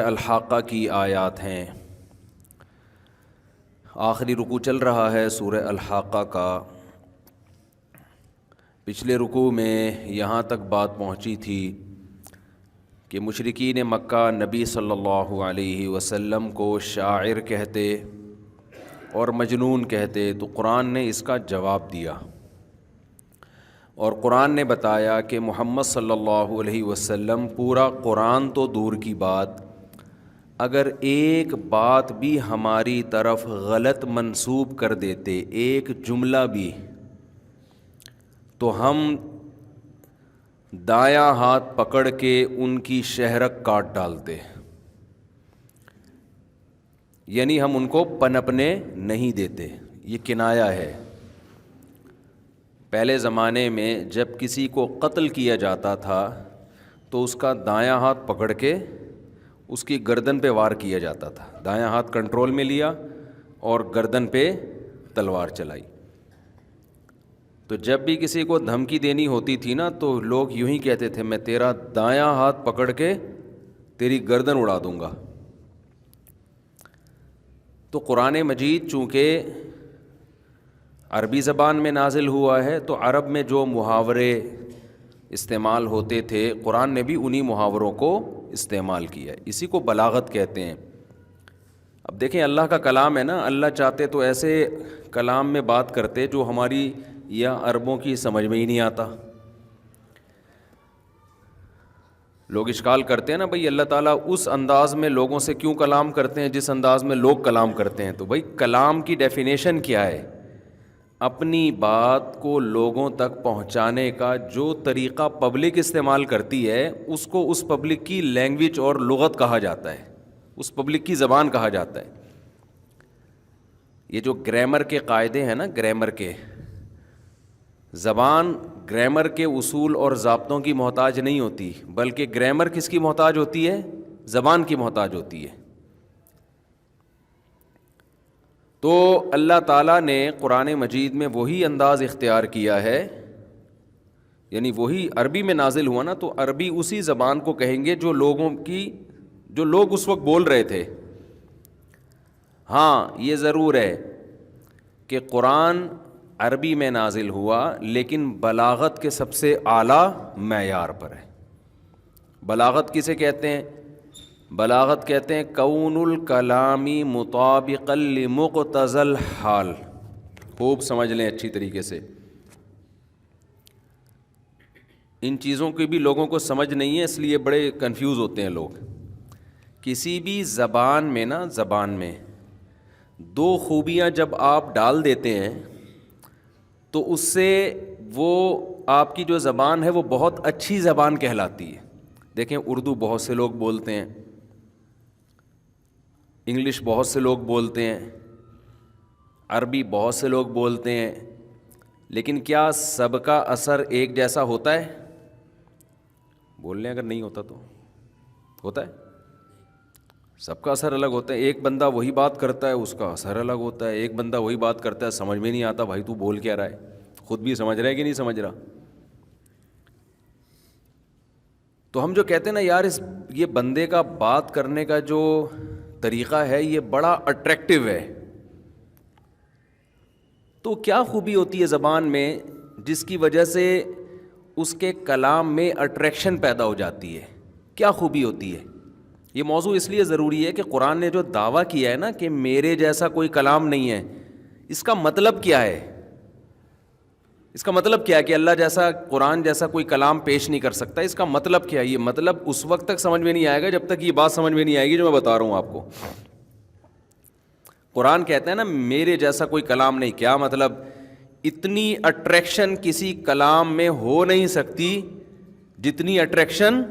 الحاقہ کی آیات ہیں۔ آخری رکوع چل رہا ہے سورہ الحاقہ کا۔ پچھلے رکوع میں یہاں تک بات پہنچی تھی کہ مشرکین مکہ نبی صلی اللہ علیہ وسلم کو شاعر کہتے اور مجنون کہتے، تو قرآن نے اس کا جواب دیا، اور قرآن نے بتایا کہ محمد صلی اللہ علیہ وسلم پورا قرآن تو دور کی بات، اگر ایک بات بھی ہماری طرف غلط منسوب کر دیتے، ایک جملہ بھی، تو ہم دایاں ہاتھ پکڑ کے ان کی شہرک کاٹ ڈالتے، یعنی ہم ان کو پنپنے نہیں دیتے۔ یہ کنایہ ہے۔ پہلے زمانے میں جب کسی کو قتل کیا جاتا تھا تو اس کا دایاں ہاتھ پکڑ کے اس کی گردن پہ وار کیا جاتا تھا، دایاں ہاتھ کنٹرول میں لیا اور گردن پہ تلوار چلائی۔ تو جب بھی کسی کو دھمکی دینی ہوتی تھی نا تو لوگ یوں ہی کہتے تھے، میں تیرا دایاں ہاتھ پکڑ کے تیری گردن اڑا دوں گا۔ تو قرآن مجید چونکہ عربی زبان میں نازل ہوا ہے تو عرب میں جو محاورے استعمال ہوتے تھے قرآن نے بھی انہی محاوروں کو استعمال کیا ہے، اسی کو بلاغت کہتے ہیں۔ اب دیکھیں اللہ کا کلام ہے نا، اللہ چاہتے تو ایسے کلام میں بات کرتے جو ہماری یا عربوں کی سمجھ میں ہی نہیں آتا۔ لوگ اشکال کرتے ہیں نا، بھئی اللہ تعالیٰ اس انداز میں لوگوں سے کیوں کلام کرتے ہیں جس انداز میں لوگ کلام کرتے ہیں؟ تو بھئی کلام کی ڈیفینیشن کیا ہے؟ اپنی بات کو لوگوں تک پہنچانے کا جو طریقہ پبلک استعمال کرتی ہے اس کو اس پبلک کی لینگویج اور لغت کہا جاتا ہے، اس پبلک کی زبان کہا جاتا ہے۔ یہ جو گرامر کے قاعدے ہیں نا، گرامر کے، زبان گرامر کے اصول اور ضابطوں کی محتاج نہیں ہوتی، بلکہ گرامر کس کی محتاج ہوتی ہے؟ زبان کی محتاج ہوتی ہے۔ تو اللہ تعالیٰ نے قرآن مجید میں وہی انداز اختیار کیا ہے، یعنی وہی عربی میں نازل ہوا نا، تو عربی اسی زبان کو کہیں گے جو لوگ اس وقت بول رہے تھے۔ ہاں یہ ضرور ہے کہ قرآن عربی میں نازل ہوا لیکن بلاغت کے سب سے اعلیٰ معیار پر ہے۔ بلاغت کسے کہتے ہیں؟ بلاغت کہتے ہیں کون الکلامی مطابقا لمقتضی الحال۔ خوب سمجھ لیں اچھی طریقے سے، ان چیزوں کی بھی لوگوں کو سمجھ نہیں ہے، اس لیے بڑے کنفیوز ہوتے ہیں لوگ۔ کسی بھی زبان میں دو خوبیاں جب آپ ڈال دیتے ہیں تو اس سے وہ آپ کی جو زبان ہے وہ بہت اچھی زبان کہلاتی ہے۔ دیکھیں اردو بہت سے لوگ بولتے ہیں، انگلش بہت سے لوگ بولتے ہیں، عربی بہت سے لوگ بولتے ہیں، لیکن کیا سب کا اثر ایک جیسا ہوتا ہے؟ بول لیں اگر نہیں ہوتا تو ہوتا ہے، سب کا اثر الگ ہوتا ہے۔ ایک بندہ وہی بات کرتا ہے اس کا اثر الگ ہوتا ہے، ایک بندہ وہی بات کرتا ہے سمجھ میں نہیں آتا بھائی تو بول کیا رہا ہے، خود بھی سمجھ رہا ہے کہ نہیں سمجھ رہا۔ تو ہم جو کہتے ہیں نا یار یہ بندے کا بات کرنے کا جو طریقہ ہے یہ بڑا اٹریکٹیو ہے، تو کیا خوبی ہوتی ہے زبان میں جس کی وجہ سے اس کے کلام میں اٹریکشن پیدا ہو جاتی ہے؟ کیا خوبی ہوتی ہے؟ یہ موضوع اس لیے ضروری ہے کہ قرآن نے جو دعویٰ کیا ہے نا کہ میرے جیسا کوئی کلام نہیں ہے، اس کا مطلب کیا ہے؟ اس کا مطلب کیا ہے کہ اللہ جیسا، قرآن جیسا کوئی کلام پیش نہیں کر سکتا؟ اس کا مطلب کیا ہے؟ یہ مطلب اس وقت تک سمجھ میں نہیں آئے گا جب تک یہ بات سمجھ میں نہیں آئے گی جو میں بتا رہا ہوں آپ کو۔ قرآن کہتا ہے نا میرے جیسا کوئی کلام نہیں، کیا مطلب؟ اتنی اٹریکشن کسی کلام میں ہو نہیں سکتی جتنی اٹریکشن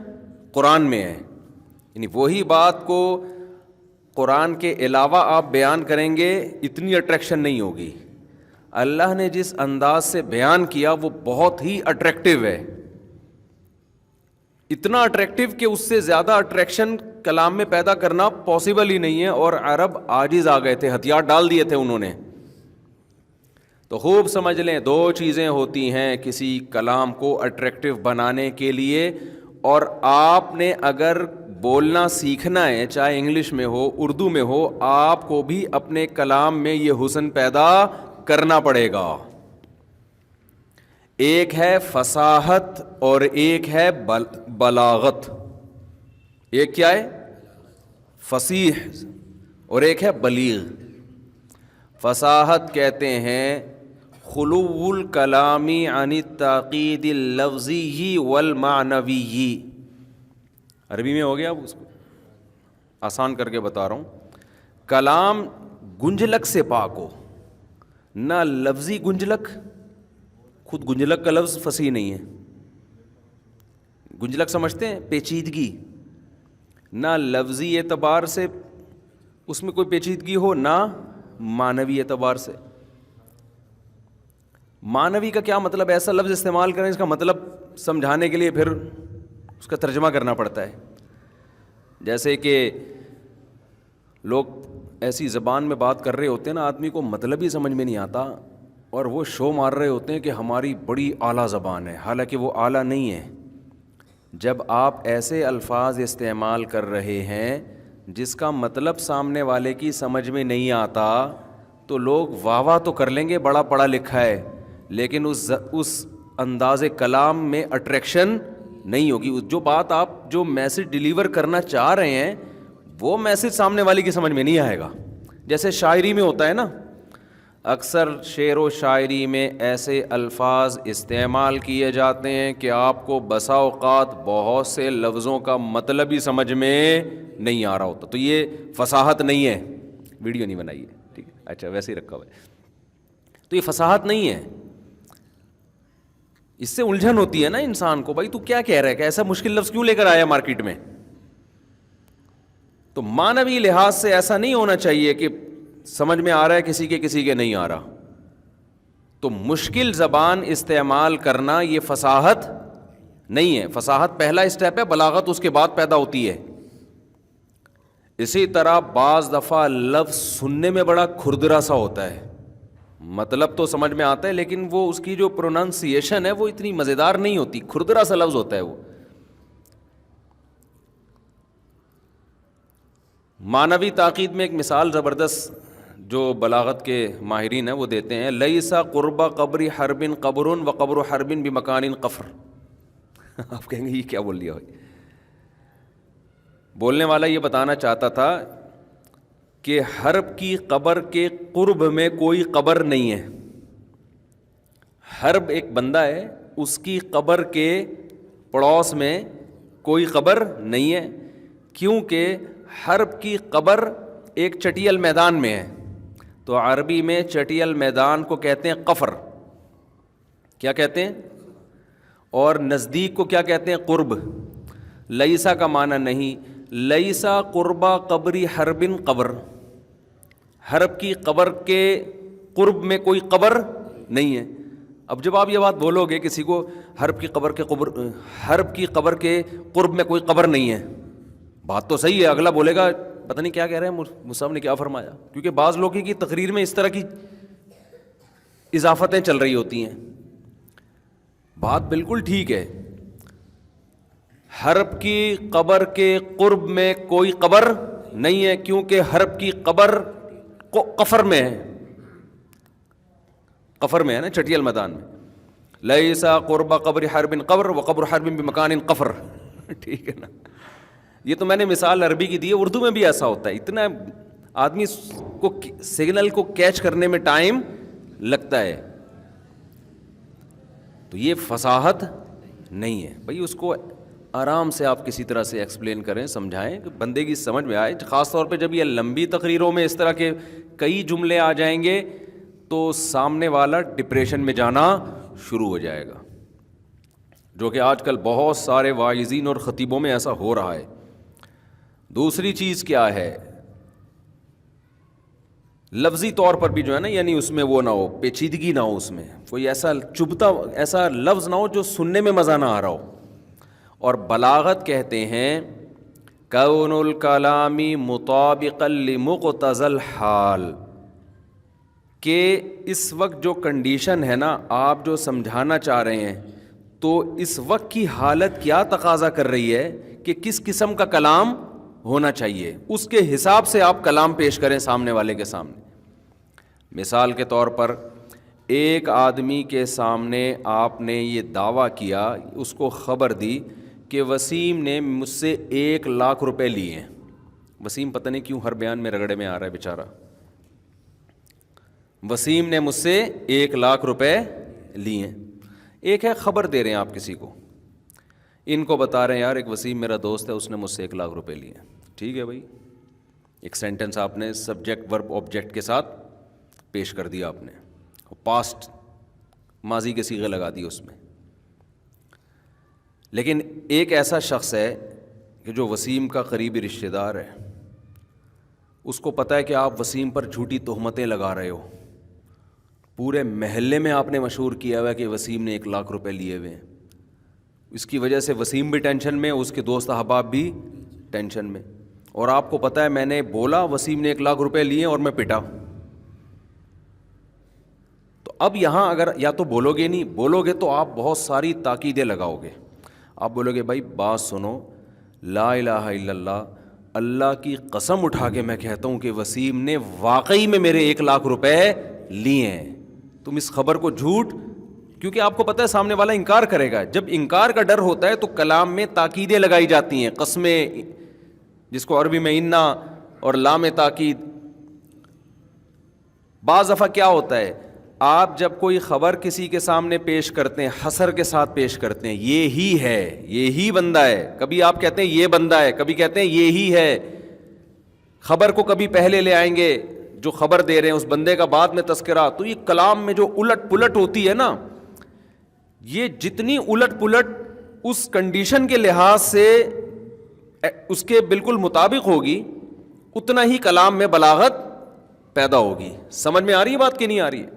قرآن میں ہے، یعنی وہی بات کو قرآن کے علاوہ آپ بیان کریں گے اتنی اٹریکشن نہیں ہوگی۔ اللہ نے جس انداز سے بیان کیا وہ بہت ہی اٹریکٹیو ہے، اتنا اٹریکٹیو کہ اس سے زیادہ اٹریکشن کلام میں پیدا کرنا پاسبل ہی نہیں ہے، اور عرب عاجز آ گئے تھے، ہتھیار ڈال دیے تھے انہوں نے۔ تو خوب سمجھ لیں دو چیزیں ہوتی ہیں کسی کلام کو اٹریکٹیو بنانے کے لیے، اور آپ نے اگر بولنا سیکھنا ہے، چاہے انگلش میں ہو اردو میں ہو، آپ کو بھی اپنے کلام میں یہ حسن پیدا کرنا پڑے گا۔ ایک ہے فصاحت اور ایک ہے بلاغت۔ ایک کیا ہے؟ فصیح، اور ایک ہے بلیغ۔ فصاحت کہتے ہیں خلو الکلام عن التعقید اللفظی والمعنوی۔ عربی میں ہو گیا، اب اس کو آسان کر کے بتا رہا ہوں۔ کلام گنجلک سے پاک ہو، نہ لفظی گنجلک، خود گنجلک کا لفظ فصیح نہیں ہے، گنجلک سمجھتے ہیں پیچیدگی، نہ لفظی اعتبار سے اس میں کوئی پیچیدگی ہو، نہ معنوی اعتبار سے۔ معنوی کا کیا مطلب؟ ایسا لفظ استعمال کریں اس کا مطلب سمجھانے کے لیے پھر اس کا ترجمہ کرنا پڑتا ہے۔ جیسے کہ لوگ ایسی زبان میں بات کر رہے ہوتے ہیں نا، آدمی کو مطلب ہی سمجھ میں نہیں آتا، اور وہ شو مار رہے ہوتے ہیں کہ ہماری بڑی اعلیٰ زبان ہے، حالانکہ وہ اعلیٰ نہیں ہے۔ جب آپ ایسے الفاظ استعمال کر رہے ہیں جس کا مطلب سامنے والے کی سمجھ میں نہیں آتا، تو لوگ واہ واہ تو کر لیں گے بڑا پڑھا لکھا ہے، لیکن اس انداز کلام میں اٹریکشن نہیں ہوگی۔ جو بات آپ جو میسج ڈیلیور کرنا چاہ رہے ہیں وہ میسج سامنے والے کی سمجھ میں نہیں آئے گا۔ جیسے شاعری میں ہوتا ہے نا، اکثر شعر و شاعری میں ایسے الفاظ استعمال کیے جاتے ہیں کہ آپ کو بسا اوقات بہت سے لفظوں کا مطلب ہی سمجھ میں نہیں آ رہا ہوتا، تو یہ فصاحت نہیں ہے۔ ویڈیو نہیں بنائی ہے، ٹھیک ہے، اچھا ویسے ہی رکھا ہوا ہے، تو یہ فصاحت نہیں ہے۔ اس سے الجھن ہوتی ہے نا انسان کو، بھائی تو کیا کہہ رہا ہے، کہ ایسا مشکل لفظ کیوں لے کر آیا مارکیٹ میں؟ تو معنوی لحاظ سے ایسا نہیں ہونا چاہیے کہ سمجھ میں آ رہا ہے کسی کے نہیں آ رہا۔ تو مشکل زبان استعمال کرنا یہ فصاحت نہیں ہے۔ فصاحت پہلا اسٹیپ ہے، بلاغت اس کے بعد پیدا ہوتی ہے۔ اسی طرح بعض دفعہ لفظ سننے میں بڑا کھردرا سا ہوتا ہے، مطلب تو سمجھ میں آتا ہے لیکن وہ اس کی جو پروننسیشن ہے وہ اتنی مزیدار نہیں ہوتی، کھردرا سا لفظ ہوتا ہے وہ۔ معنوی تاکید میں ایک مثال زبردست جو بلاغت کے ماہرین ہیں وہ دیتے ہیں، لیسا قرب قبر حرب قبر و قبر حرب بمکان قفر۔ آپ کہیں گے یہ کیا بول دیا بھائی؟ بولنے والا یہ بتانا چاہتا تھا کہ حرب کی قبر کے قرب میں کوئی قبر نہیں ہے۔ حرب ایک بندہ ہے، اس کی قبر کے پڑوس میں کوئی قبر نہیں ہے، کیونکہ حرب کی قبر ایک چٹیل میدان میں ہے۔ تو عربی میں چٹیل میدان کو کہتے ہیں قفر، کیا کہتے ہیں؟ اور نزدیک کو کیا کہتے ہیں؟ قرب۔ لیسا کا معنی نہیں، لیسا قربا قبری حرب قبر، حرب کی قبر کے قرب میں کوئی قبر نہیں ہے۔ اب جب آپ یہ بات بولو گے کسی کو، حرب کی قبر کے قرب میں کوئی قبر نہیں ہے، بات تو صحیح ہے، اگلا بولے گا پتہ نہیں کیا کہہ رہے ہیں، مصعب نے کیا فرمایا، کیونکہ بعض لوگوں کی تقریر میں اس طرح کی اضافتیں چل رہی ہوتی ہیں۔ بات بالکل ٹھیک ہے، حرب کی قبر کے قرب میں کوئی قبر نہیں ہے، کیونکہ حرب کی قبر قفر میں ہے، قفر میں ہے نا، چٹیل میدان میں۔ لیسا قرب قبر حرب قبر وقبر حرب بمکان قفر، ٹھیک ہے نا۔ یہ تو میں نے مثال عربی کی دی ہے، اردو میں بھی ایسا ہوتا ہے، اتنا آدمی کو سگنل کو کیچ کرنے میں ٹائم لگتا ہے۔ تو یہ فصاحت نہیں ہے بھائی، اس کو آرام سے آپ کسی طرح سے ایکسپلین کریں، سمجھائیں کہ بندے کی سمجھ میں آئے۔ خاص طور پہ جب یہ لمبی تقریروں میں اس طرح کے کئی جملے آ جائیں گے تو سامنے والا ڈپریشن میں جانا شروع ہو جائے گا، جو کہ آج کل بہت سارے واعظین اور خطیبوں میں ایسا ہو رہا ہے۔ دوسری چیز کیا ہے، لفظی طور پر بھی جو ہے نا، یعنی اس میں وہ نہ ہو، پیچیدگی نہ ہو، اس میں کوئی ایسا چبھتا ایسا لفظ نہ ہو جو سننے میں مزہ نہ آ رہا ہو۔ اور بلاغت کہتے ہیں کون الکلام مطابقا لمقتضی الحال، کہ اس وقت جو کنڈیشن ہے نا، آپ جو سمجھانا چاہ رہے ہیں تو اس وقت کی حالت کیا تقاضا کر رہی ہے کہ کس قسم کا کلام ہونا چاہیے، اس کے حساب سے آپ کلام پیش کریں سامنے والے کے سامنے. مثال کے طور پر ایک آدمی کے سامنے آپ نے یہ دعویٰ کیا، اس کو خبر دی کہ وسیم نے مجھ سے 1,00,000 روپے لیے ہیں. وسیم پتہ نہیں کیوں ہر بیان میں رگڑے میں آ رہا ہے بیچارہ. وسیم نے مجھ سے 1,00,000 روپے لیے ہیں. ایک ہے خبر دے رہے ہیں آپ کسی کو، ان کو بتا رہے ہیں یار ایک وسیم میرا دوست ہے، اس نے مجھ سے 1,00,000 روپے لیے ہیں. ٹھیک ہے بھائی، ایک سینٹنس آپ نے سبجیکٹ ورب آبجیکٹ کے ساتھ پیش کر دیا، آپ نے پاسٹ ماضی کے صیغے لگا دی اس میں. لیکن ایک ایسا شخص ہے کہ جو وسیم کا قریبی رشتہ دار ہے، اس کو پتہ ہے کہ آپ وسیم پر جھوٹی تہمتیں لگا رہے ہو، پورے محلے میں آپ نے مشہور کیا ہوا ہے کہ وسیم نے 1,00,000 روپے لیے ہوئے ہیں. اس کی وجہ سے وسیم بھی ٹینشن میں، اس کے دوست احباب بھی ٹینشن میں، اور آپ کو پتہ ہے میں نے بولا وسیم نے 1,00,000 روپے لیے اور میں پٹا. تو اب یہاں اگر یا تو بولو گے نہیں، بولو گے تو آپ بہت ساری تاکیدیں لگاؤ گے. آپ بولو گے بھائی بات سنو، لا الہ الا اللہ، اللہ کی قسم اٹھا کے میں کہتا ہوں کہ وسیم نے واقعی میں میرے 1,00,000 روپے لیے ہیں. تم اس خبر کو جھوٹ، کیونکہ آپ کو پتہ ہے سامنے والا انکار کرے گا. جب انکار کا ڈر ہوتا ہے تو کلام میں تاکیدیں لگائی جاتی ہیں، قسمیں، جس کو عربی میں انا اور لام تاکید. بعض دفعہ کیا ہوتا ہے، آپ جب کوئی خبر کسی کے سامنے پیش کرتے ہیں حصر کے ساتھ پیش کرتے ہیں، یہی ہے، یہی بندہ ہے. کبھی آپ کہتے ہیں یہ بندہ ہے، کبھی کہتے ہیں یہی ہے. خبر کو کبھی پہلے لے آئیں گے، جو خبر دے رہے ہیں اس بندے کا بعد میں تذکرہ. تو یہ کلام میں جو الٹ پلٹ ہوتی ہے نا، یہ جتنی الٹ پلٹ اس کنڈیشن کے لحاظ سے اس کے بالکل مطابق ہوگی، اتنا ہی کلام میں بلاغت پیدا ہوگی. سمجھ میں آ رہی ہے بات کہ نہیں آ رہی ہے؟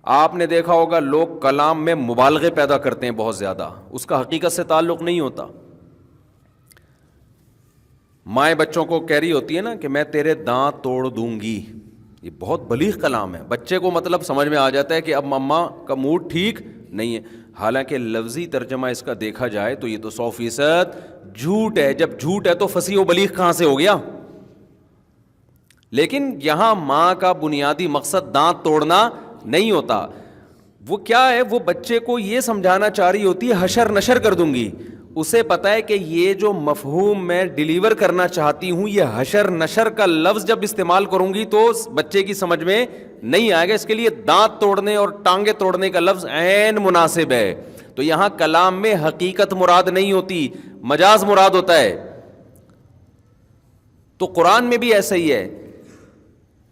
آپ نے دیکھا ہوگا لوگ کلام میں مبالغے پیدا کرتے ہیں بہت زیادہ، اس کا حقیقت سے تعلق نہیں ہوتا. مائیں بچوں کو کہہ رہی ہوتی ہے نا کہ میں تیرے دانت توڑ دوں گی، یہ بہت بلیغ کلام ہے. بچے کو مطلب سمجھ میں آ جاتا ہے کہ اب مما کا موڈ ٹھیک نہیں ہے. حالانکہ لفظی ترجمہ اس کا دیکھا جائے تو یہ تو 100% جھوٹ ہے. جب جھوٹ ہے تو فصیح و بلیغ کہاں سے ہو گیا؟ لیکن یہاں ماں کا بنیادی مقصد دانت توڑنا نہیں ہوتا. وہ کیا ہے، وہ بچے کو یہ سمجھانا چاہ رہی ہوتی ہے حشر نشر کر دوں گی. اسے پتا ہے کہ یہ جو مفہوم میں ڈیلیور کرنا چاہتی ہوں، یہ حشر نشر کا لفظ جب استعمال کروں گی تو بچے کی سمجھ میں نہیں آئے گا. اس کے لیے دانت توڑنے اور ٹانگیں توڑنے کا لفظ عین مناسب ہے. تو یہاں کلام میں حقیقت مراد نہیں ہوتی، مجاز مراد ہوتا ہے. تو قرآن میں بھی ایسا ہی ہے،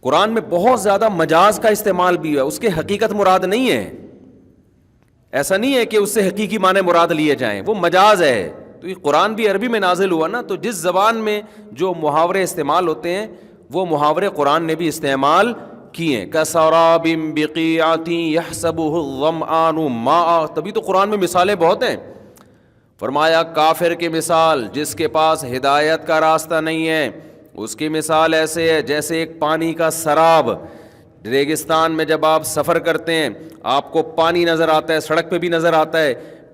قرآن میں بہت زیادہ مجاز کا استعمال بھی ہے، اس کے حقیقت مراد نہیں ہے. ایسا نہیں ہے کہ اس سے حقیقی معنی مراد لیے جائیں، وہ مجاز ہے. تو یہ قرآن بھی عربی میں نازل ہوا نا، تو جس زبان میں جو محاورے استعمال ہوتے ہیں وہ محاورے قرآن نے بھی استعمال کیے ہیں. کَسَرَابٍ بِقِيعَةٍ يَحْسَبُهُ الظَّمْآنُ مَاءً. تبھی تو قرآن میں مثالیں بہت ہیں. فرمایا کافر کی مثال جس کے پاس ہدایت کا راستہ نہیں ہے، اس کی مثال ایسے ہے جیسے ایک پانی کا سراب. ریگستان میں جب آپ سفر کرتے ہیں آپ کو پانی نظر آتا ہے، سڑک پہ بھی نظر آتا ہے،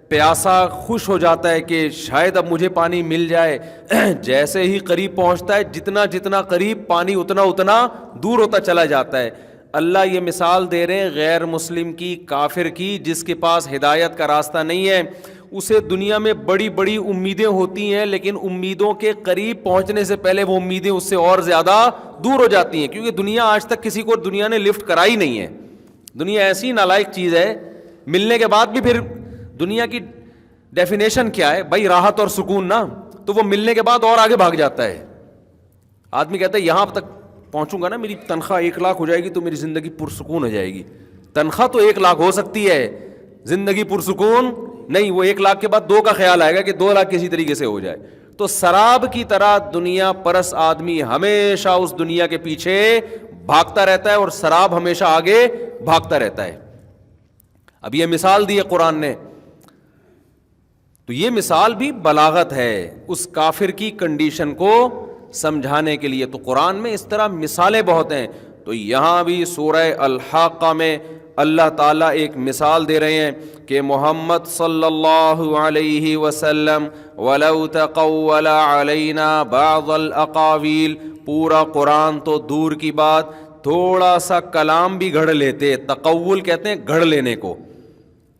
پیاسا خوش ہو جاتا ہے کہ شاید اب مجھے پانی مل جائے. جیسے ہی قریب پہنچتا ہے، جتنا جتنا قریب پانی اتنا اتنا دور ہوتا چلا جاتا ہے. اللہ یہ مثال دے رہے ہیں غیر مسلم کی، کافر کی، جس کے پاس ہدایت کا راستہ نہیں ہے. اسے دنیا میں بڑی بڑی امیدیں ہوتی ہیں، لیکن امیدوں کے قریب پہنچنے سے پہلے وہ امیدیں اس سے اور زیادہ دور ہو جاتی ہیں. کیونکہ دنیا آج تک کسی کو دنیا نے لفٹ کرائی نہیں ہے. دنیا ایسی نالائق چیز ہے، ملنے کے بعد بھی پھر دنیا کی ڈیفینیشن کیا ہے بھائی؟ راحت اور سکون نا. تو وہ ملنے کے بعد اور آگے بھاگ جاتا ہے. آدمی کہتا ہے یہاں تک پہنچوں گا نا، میری تنخواہ 1,00,000 ہو جائے گی تو میری زندگی پرسکون ہو جائے گی. تنخواہ تو 1,00,000 ہو سکتی ہے، زندگی پرسکون نہیں. وہ 1,00,000 کے بعد 2 کا خیال آئے گا کہ 2,00,000 کسی طریقے سے ہو جائے. تو سراب کی طرح دنیا پرس آدمی ہمیشہ اس دنیا کے پیچھے بھاگتا رہتا ہے اور سراب ہمیشہ آگے بھاگتا رہتا ہے. اب یہ مثال دی ہے قرآن نے، تو یہ مثال بھی بلاغت ہے اس کافر کی کنڈیشن کو سمجھانے کے لیے. تو قرآن میں اس طرح مثالیں بہت ہیں. تو یہاں بھی سورہ الحاقہ میں اللہ تعالیٰ ایک مثال دے رہے ہیں کہ محمد صلی اللہ علیہ وسلم وَلَوْ تَقَوَّلَ عَلَيْنَا بَعْضَ الْأَقَاوِيلِ، پورا قرآن تو دور کی بات، تھوڑا سا کلام بھی گھڑ لیتے، تقول کہتے ہیں گھڑ لینے کو،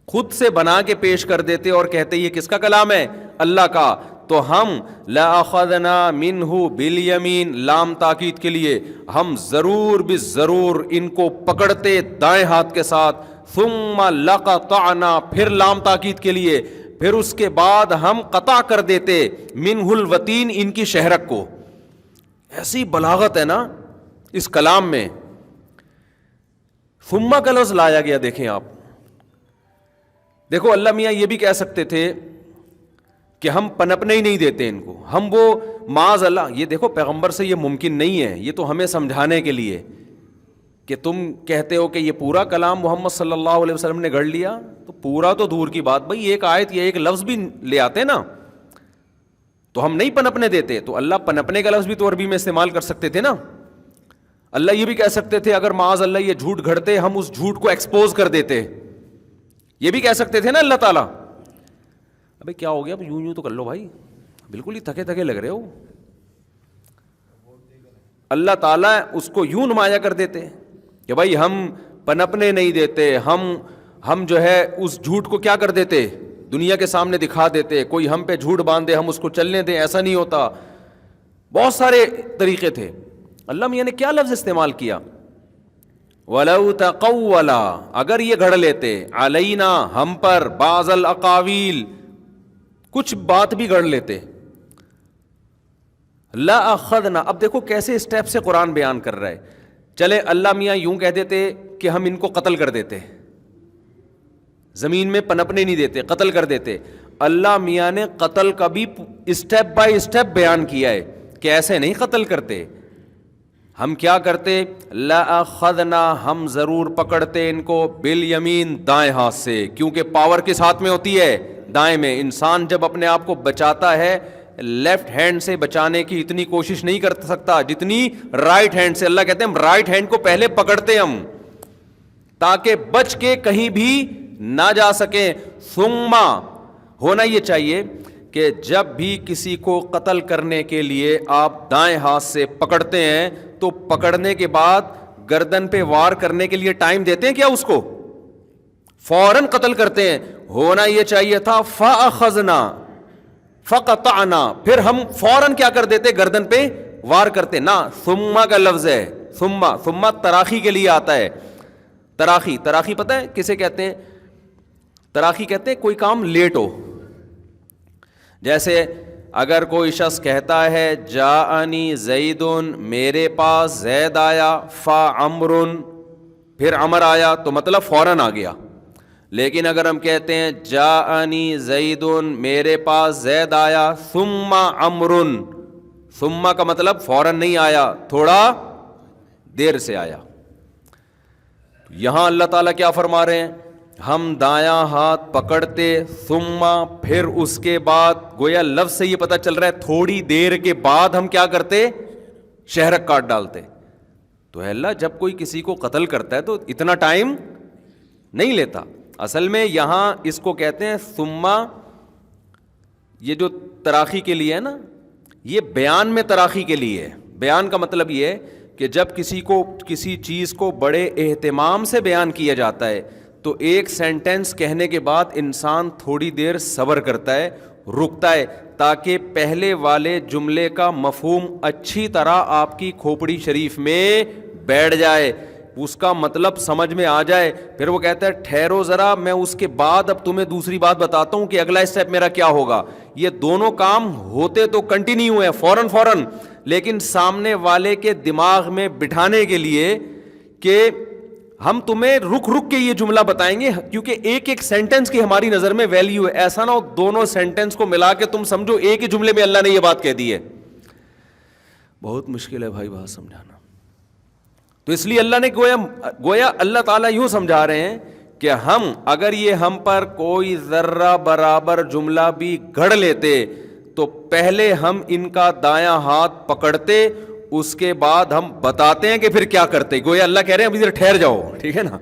خود سے بنا کے پیش کر دیتے اور کہتے یہ کس کا کلام ہے؟ اللہ کا، تو ہم لَأَخَذْنَا مِنْهُ بِالْيَمِينِ، لام تاکید کے لیے، ہم ضرور بالضرور ان کو پکڑتے دائیں ہاتھ کے ساتھ، ثُمَّ لَقَطَعْنَا، پھر لام تاکید کے لیے، پھر اس کے بعد ہم قطع کر دیتے، مِنْهُ الْوَتِينِ، ان کی شہرک کو۔ ایسی بلاغت ہے نا اس کلام میں، ثم کا لفظ لایا گیا۔ دیکھیں آپ، دیکھو اللہ میاں یہ بھی کہہ سکتے تھے کہ ہم پنپنے ہی نہیں دیتے ان کو، ہم وہ معاذ اللہ، یہ دیکھو پیغمبر سے یہ ممکن نہیں ہے، یہ تو ہمیں سمجھانے کے لیے کہ تم کہتے ہو کہ یہ پورا کلام محمد صلی اللہ علیہ وسلم نے گھڑ لیا، تو پورا تو دور کی بات، بھائی ایک آیت یا ایک لفظ بھی لے آتے نا، تو ہم نہیں پنپنے دیتے۔ تو اللہ پنپنے کا لفظ بھی تو عربی میں استعمال کر سکتے تھے نا۔ اللہ یہ بھی کہہ سکتے تھے اگر معاذ اللہ یہ جھوٹ گھڑتے ہم اس جھوٹ کو ایکسپوز کر دیتے، یہ بھی کہہ سکتے تھے نا اللہ تعالیٰ۔ ابھی کیا ہو گیا، اب یوں تو کر لو بھائی، بالکل ہی تھکے تھکے لگ رہے ہو۔ اللہ تعالیٰ اس کو یوں نمایاں کر دیتے کہ بھائی ہم پنپنے نہیں دیتے، ہم جو ہے اس جھوٹ کو کیا کر دیتے، دنیا کے سامنے دکھا دیتے، کوئی ہم پہ جھوٹ باندھے ہم اس کو چلنے دیں، ایسا نہیں ہوتا۔ بہت سارے طریقے تھے۔ اللہ میاں نے کیا لفظ استعمال کیا؟ وَلَوْ تَقَوَّلَ، اگر یہ گھڑ لیتے، عَلَيْنَا، ہم پر، بَعْضَ الْأَقَاوِيلِ، کچھ بات بھی گڑھ لیتے، لَأَخَذْنَا، اب دیکھو کیسے اسٹیپ سے قرآن بیان کر رہا ہے۔ چلے اللہ میاں یوں کہہ دیتے کہ ہم ان کو قتل کر دیتے، زمین میں پنپنے نہیں دیتے، قتل کر دیتے۔ اللہ میاں نے قتل کا بھی اسٹیپ بائی اسٹیپ بیان کیا ہے کہ ایسے نہیں قتل کرتے، ہم کیا کرتے، لَأَخَذْنَا، ہم ضرور پکڑتے ان کو، بِالْيَمِينِ، دائیں ہاتھ سے، کیونکہ پاور کس ہاتھ میں ہوتی ہے؟ دائیں میں۔ انسان جب اپنے آپ کو بچاتا ہے لیفٹ ہینڈ سے بچانے کی اتنی کوشش نہیں کر سکتا جتنی رائٹ ہینڈ سے۔ اللہ کہتے ہیں ہم رائٹ ہینڈ کو پہلے پکڑتے ہم، تاکہ بچ کے کہیں بھی نہ جا سکیں۔ ثم، ہونا یہ چاہیے کہ جب بھی کسی کو قتل کرنے کے لیے آپ دائیں ہاتھ سے پکڑتے ہیں تو پکڑنے کے بعد گردن پہ وار کرنے کے لیے ٹائم دیتے ہیں کیا؟ اس کو فوراً قتل کرتے ہیں۔ ہونا یہ چاہیے تھا فَأَخَذْنَا فَقَطَعْنَا، پھر ہم فوراً کیا کر دیتے؟ گردن پہ وار کرتے نا۔ ثم کا لفظ ہے، ثم تراخی کے لیے آتا ہے۔ تراخی پتہ ہے کسے کہتے ہیں؟ تراخی کہتے ہیں کوئی کام لیٹ ہو، جیسے اگر کوئی شخص کہتا ہے جاءنی زیدن، میرے پاس زید آیا، فعمرن، پھر عمر آیا، تو مطلب فوراً آ گیا۔ لیکن اگر ہم کہتے ہیں جاءنی زیدن، میرے پاس زید آیا، ثم عمرن، ثم کا مطلب فوراً نہیں آیا، تھوڑا دیر سے آیا۔ یہاں اللہ تعالیٰ کیا فرما رہے ہیں؟ ہم دایاں ہاتھ پکڑتے، ثم، پھر اس کے بعد، گویا لفظ سے یہ پتہ چل رہا ہے تھوڑی دیر کے بعد ہم کیا کرتے؟ شہرک کاٹ ڈالتے۔ تو اے اللہ جب کوئی کسی کو قتل کرتا ہے تو اتنا ٹائم نہیں لیتا۔ اصل میں یہاں اس کو کہتے ہیں ثم، یہ جو تراخی کے لیے ہے نا، یہ بیان میں تراخی کے لیے ہے۔ بیان کا مطلب یہ ہے کہ جب کسی چیز کو بڑے اہتمام سے بیان کیا جاتا ہے تو ایک سینٹنس کہنے کے بعد انسان تھوڑی دیر صبر کرتا ہے، رکتا ہے، تاکہ پہلے والے جملے کا مفہوم اچھی طرح آپ کی کھوپڑی شریف میں بیٹھ جائے، اس کا مطلب سمجھ میں آ جائے۔ پھر وہ کہتا ہے ٹھہرو ذرا، میں اس کے بعد اب تمہیں دوسری بات بتاتا ہوں کہ اگلا اسٹیپ میرا کیا ہوگا۔ یہ دونوں کام ہوتے تو کنٹینیو ہیں فوراً، لیکن سامنے والے کے دماغ میں بٹھانے کے لیے کہ ہم تمہیں رک کے یہ جملہ بتائیں گے، کیونکہ ایک ایک سینٹنس کی ہماری نظر میں ویلیو ہے، ایسا نہ ہو دونوں سینٹنس کو ملا کے تم سمجھو ایک ہی جملے میں اللہ نے یہ بات کہہ دی ہے۔ بہت مشکل ہے بھائی بات سمجھانا۔ تو اس لیے اللہ نے گویا اللہ تعالیٰ یوں سمجھا رہے ہیں کہ ہم اگر یہ ہم پر کوئی ذرہ برابر جملہ بھی گھڑ لیتے تو پہلے ہم ان کا دایاں ہاتھ پکڑتے، اس کے بعد ہم بتاتے ہیں کہ پھر کیا کرتے۔ گویا اللہ کہہ رہے ہیں ابھی ذرا ٹھہر جاؤ، ٹھیک ہے نا،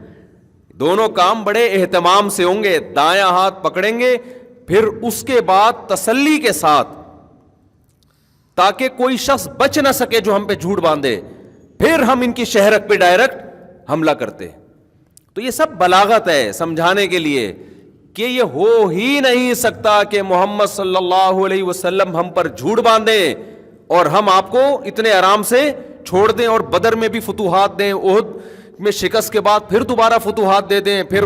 دونوں کام بڑے اہتمام سے ہوں گے. دایاں ہاتھ پکڑیں گے, پھر اس کے بعد تسلی کے ساتھ, تاکہ کوئی شخص بچ نہ سکے جو ہم پہ جھوٹ باندھے, پھر ہم ان کی شہرک پہ ڈائریکٹ حملہ کرتے. تو یہ سب بلاغت ہے سمجھانے کے لیے کہ یہ ہو ہی نہیں سکتا کہ محمد صلی اللہ علیہ وسلم ہم پر جھوٹ باندھیں اور ہم آپ کو اتنے آرام سے چھوڑ دیں, اور بدر میں بھی فتوحات دیں, احد میں شکست کے بعد پھر دوبارہ فتوحات دے دیں, پھر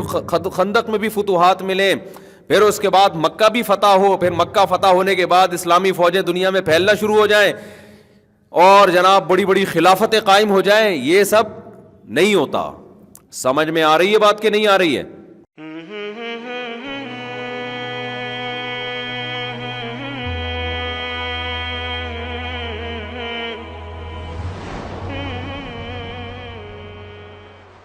خندق میں بھی فتوحات ملیں, پھر اس کے بعد مکہ بھی فتح ہو, پھر مکہ فتح ہونے کے بعد اسلامی فوجیں دنیا میں پھیلنا شروع ہو جائیں اور جناب بڑی بڑی خلافتیں قائم ہو جائیں. یہ سب نہیں ہوتا. سمجھ میں آ رہی ہے بات کہ نہیں آ رہی ہے؟